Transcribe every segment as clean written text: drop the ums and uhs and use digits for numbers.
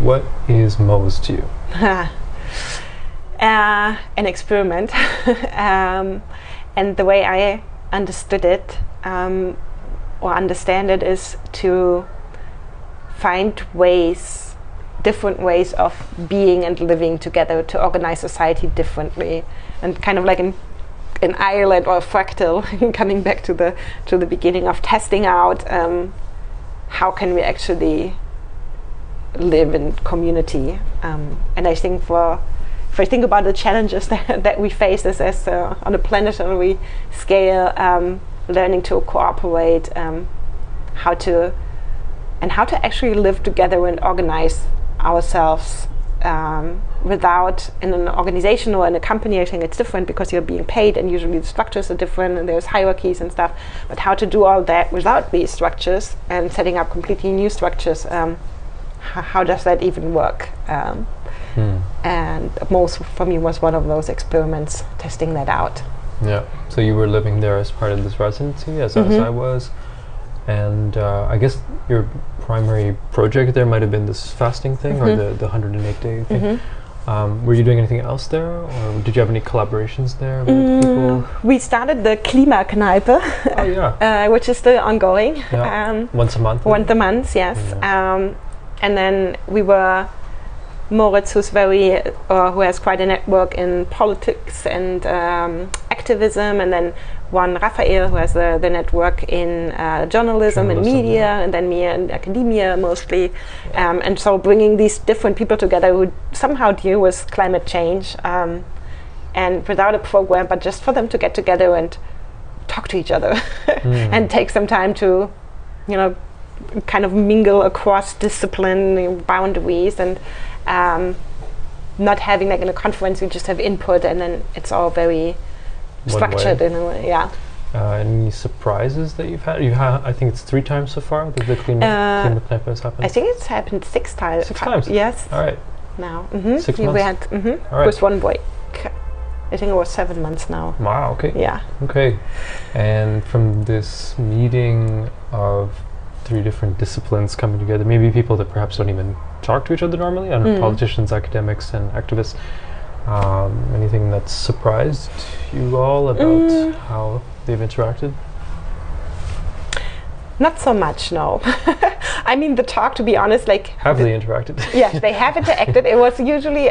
what is Moos to you? An experiment. And the way I understood it or understand it is to find different ways of being and living together, to organize society differently, and kind of like in Ireland or a fractal, coming back to the beginning of testing out how can we actually live in community. And I think if I think about the challenges that we face as on a planetary scale, learning to cooperate, how to actually live together and organize ourselves without, in an organization or in a company, I think it's different because you're being paid and usually the structures are different and there's hierarchies and stuff, but how to do all that without these structures and setting up completely new structures, how does that even work? And Moos for me was one of those experiments testing that out. Yeah, so you were living there as part of this residency, as I was, and I guess your primary project there might have been this fasting thing or the 108-day thing. Were you doing anything else there, or did you have any collaborations there with people? We started the Klima Kneipe, which is still ongoing. Yeah. Once a month? Once a month, yes. Yeah. And then we were Moritz, who has quite a network in politics and activism, and then Raphael, who has the network in journalism and media, and then me in academia mostly. And so bringing these different people together who somehow deal with climate change, and without a program, but just for them to get together and talk to each other and take some time to, kind of mingle across discipline boundaries, and not having like in a conference we just have input and then it's all very structured in a way. Yeah. Any surprises that you've had? I think it's 3 times so far that the Klima Kneipe has happened. I think it's happened 6 times. 6 times? Yes. All right. Now. 6 months? We had, All right. with one break. I think it was 7 months now. Wow, okay. Yeah. Okay. And from this meeting of 3 different disciplines coming together, maybe people that perhaps don't even talk to each other normally, I don't know, politicians, academics, and activists, anything that's surprised you all about how they've interacted? Not so much, no. I mean, the talk, to be honest, like... Have they interacted? Yes, they have interacted. It was usually,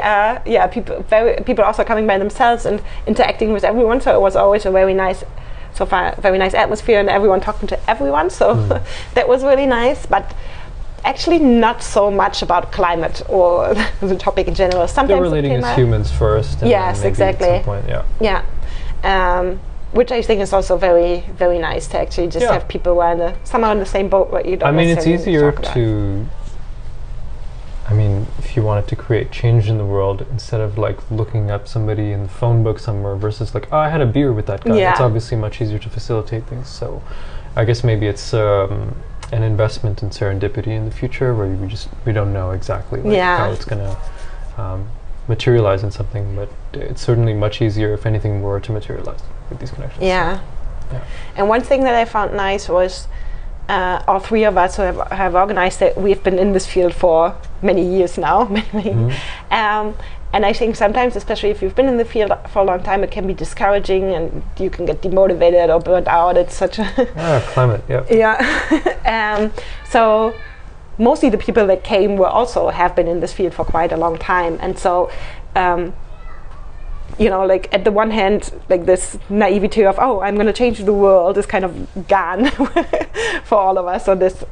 people also coming by themselves and interacting with everyone, so it was always a very nice atmosphere and everyone talking to everyone, so that was really nice, but actually not so much about climate or the topic in general. Sometimes they're relating as humans first. And yes, exactly. At some point, yeah. Which I think is also very, very nice to actually just have people who are somehow in the same boat where you don't. I mean, it's easier to. I mean, if you wanted to create change in the world, instead of like looking up somebody in the phone book somewhere versus like, I had a beer with that guy. It's obviously much easier to facilitate things. So, I guess maybe it's an investment in serendipity in the future, where we don't know exactly how it's gonna materialize in something, but it's certainly much easier if anything were to materialize with these connections. Yeah. And one thing that I found nice was all 3 of us who have organized it, we've been in this field for many years now. And I think sometimes, especially if you've been in the field for a long time, it can be discouraging and you can get demotivated or burnt out. It's such a... climate, Yeah. So mostly the people that came have been in this field for quite a long time. And so, like at the one hand, like this naivety of, I'm going to change the world is kind of gone for all of us. So this,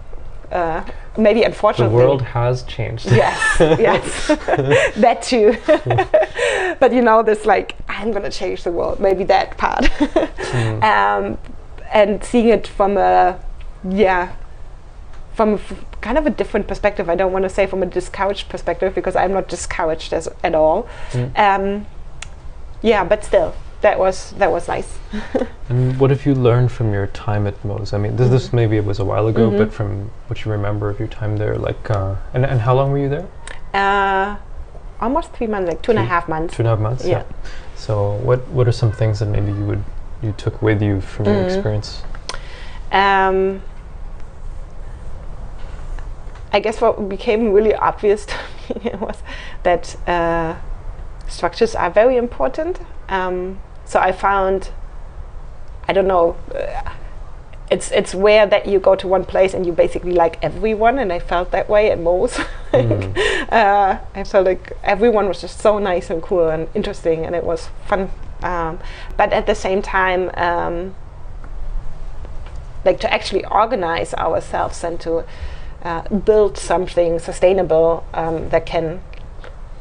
maybe unfortunately... The world has changed. Yes, that too. But this like, I'm going to change the world, maybe that part. And seeing it from kind of a different perspective. I don't want to say from a discouraged perspective, because I'm not discouraged at all. But still, that was nice. And what have you learned from your time at Moos? I mean, this maybe it was a while ago, but from what you remember of your time there, like, and how long were you there? Almost 3 months, like 2.5 months. 2.5 months. Yeah. So what are some things that maybe you took with you from your experience? I guess what became really obvious to was that structures are very important. So I found, I don't know, it's rare that you go to one place and you basically like everyone, and I felt that way at Moos. I felt like everyone was just so nice and cool and interesting, and it was fun. But at the same time, like to actually organize ourselves and to build something sustainable that can,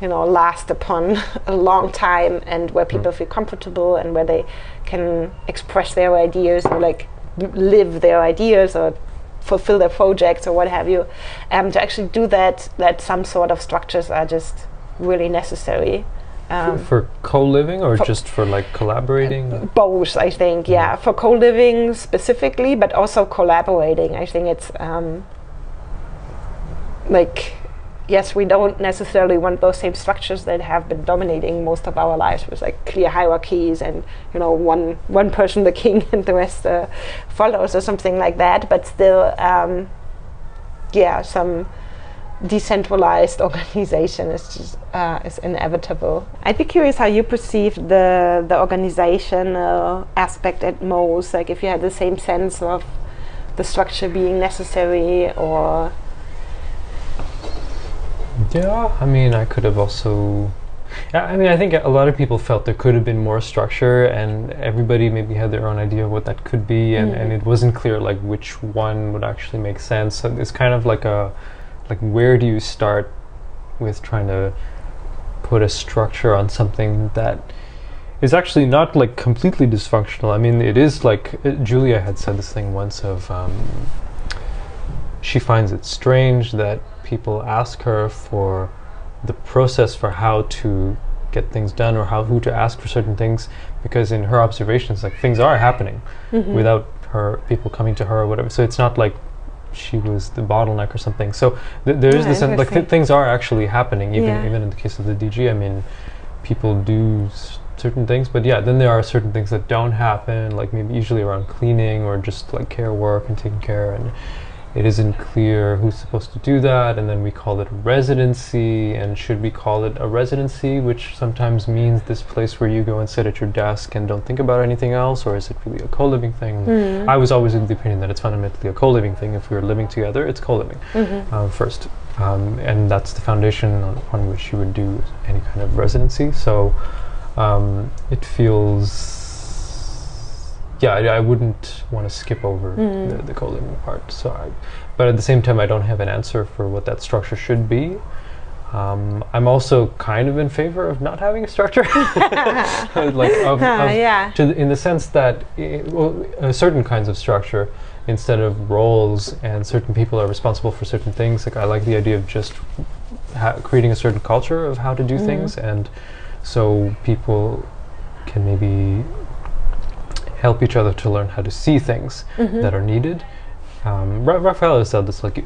last upon a long time, and where people feel comfortable and where they can express their ideas or like live their ideas or fulfill their projects or what have you. To actually do that some sort of structures are just really necessary. For co-living or just for like collaborating? Both, I think, yeah. For co-living specifically, but also collaborating. I think it's like, yes, we don't necessarily want those same structures that have been dominating most of our lives, with like clear hierarchies and one person the king and the rest follows or something like that. But still, some decentralized organization is just is inevitable. I'd be curious how you perceived the organizational aspect at Moos. Like if you had the same sense of the structure being necessary, or yeah, I mean, I could have also. I mean, I think a lot of people felt there could have been more structure, and everybody maybe had their own idea of what that could be, and it wasn't clear like which one would actually make sense. So it's kind of like where do you start with trying to put a structure on something that is actually not like completely dysfunctional. I mean, it is like Julia had said this thing once of she finds it strange that people ask her for the process for how to get things done or who to ask for certain things, because in her observations, like things are happening without people coming to her or whatever. So it's not like she was the bottleneck or something. So there is this sense, like things are actually happening, even in the case of the DG. I mean, people do certain things, but then there are certain things that don't happen, like maybe usually around cleaning or just like care work and taking care, and it isn't clear who's supposed to do that. And then we call it a residency, and should we call it a residency, which sometimes means this place where you go and sit at your desk and don't think about anything else, or is it really a co-living thing? I was always of the opinion that it's fundamentally a co-living thing. If we're living together, it's co-living first, and that's the foundation on which you would do any kind of residency. So it feels I wouldn't want to skip over the co-living part. So but at the same time, I don't have an answer for what that structure should be. I'm also kind of in favor of not having a structure, in the sense that certain kinds of structure, instead of roles and certain people are responsible for certain things. Like I like the idea of just creating a certain culture of how to do things, and so people can maybe help each other to learn how to see things that are needed. Raphael has said this, like,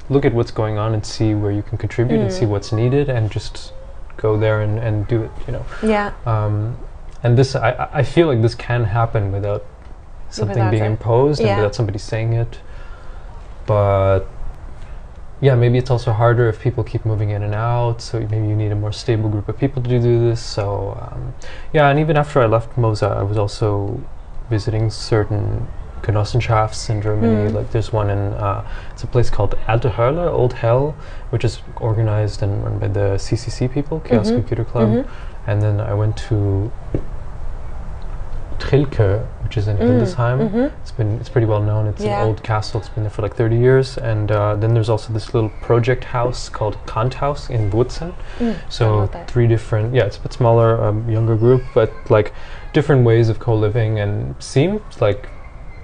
look at what's going on and see where you can contribute and see what's needed, and just go there and do it, and this, I feel like this can happen without something being imposed and without somebody saying it. But maybe it's also harder if people keep moving in and out, so maybe you need a more stable group of people to do this. So and even after I left Moos, I was also visiting certain Genossenschafts in Germany. Like there's one in it's a place called Alte Hölle, Old Hell, which is organized and run by the CCC people, Chaos Computer Club. And then I went to Trilke, which is in Hildesheim. It's pretty well known. It's an old castle. It's been there for like 30 years. And then there's also this little project house called Kant House in Wurzen. So 3 different, it's a bit smaller, younger group, but like different ways of co-living, and seems like,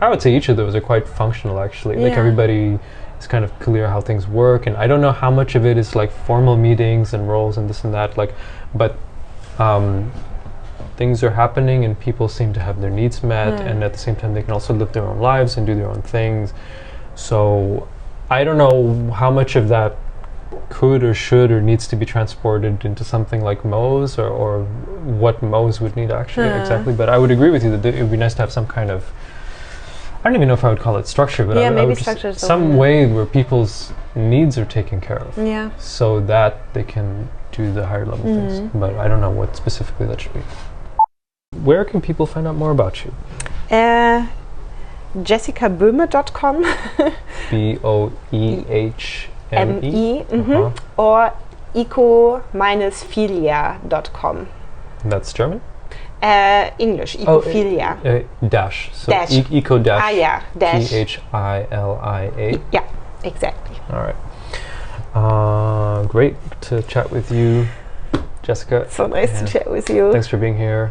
I would say each of those are quite functional actually. Like everybody is kind of clear how things work, and I don't know how much of it is like formal meetings and roles and this and that, like, but things are happening and people seem to have their needs met, and at the same time they can also live their own lives and do their own things. So I don't know how much of that could or should or needs to be transported into something like Moos, or what Moos would need actually exactly. But I would agree with you that it would be nice to have some kind of I don't even know if I would call it structure, but I would just some way where people's needs are taken care of. Yeah. So that they can do the higher level things. But I don't know what specifically that should be. Where can people find out more about you? JessicaBöhme.com. BOEHME. Or eco-philia.com. That's German? English, ecophilia. Dash. So dash. Eco dash. Dash. PHILIA. Yeah, exactly. All right. Great to chat with you, Jessica. So nice to chat with you. Thanks for being here.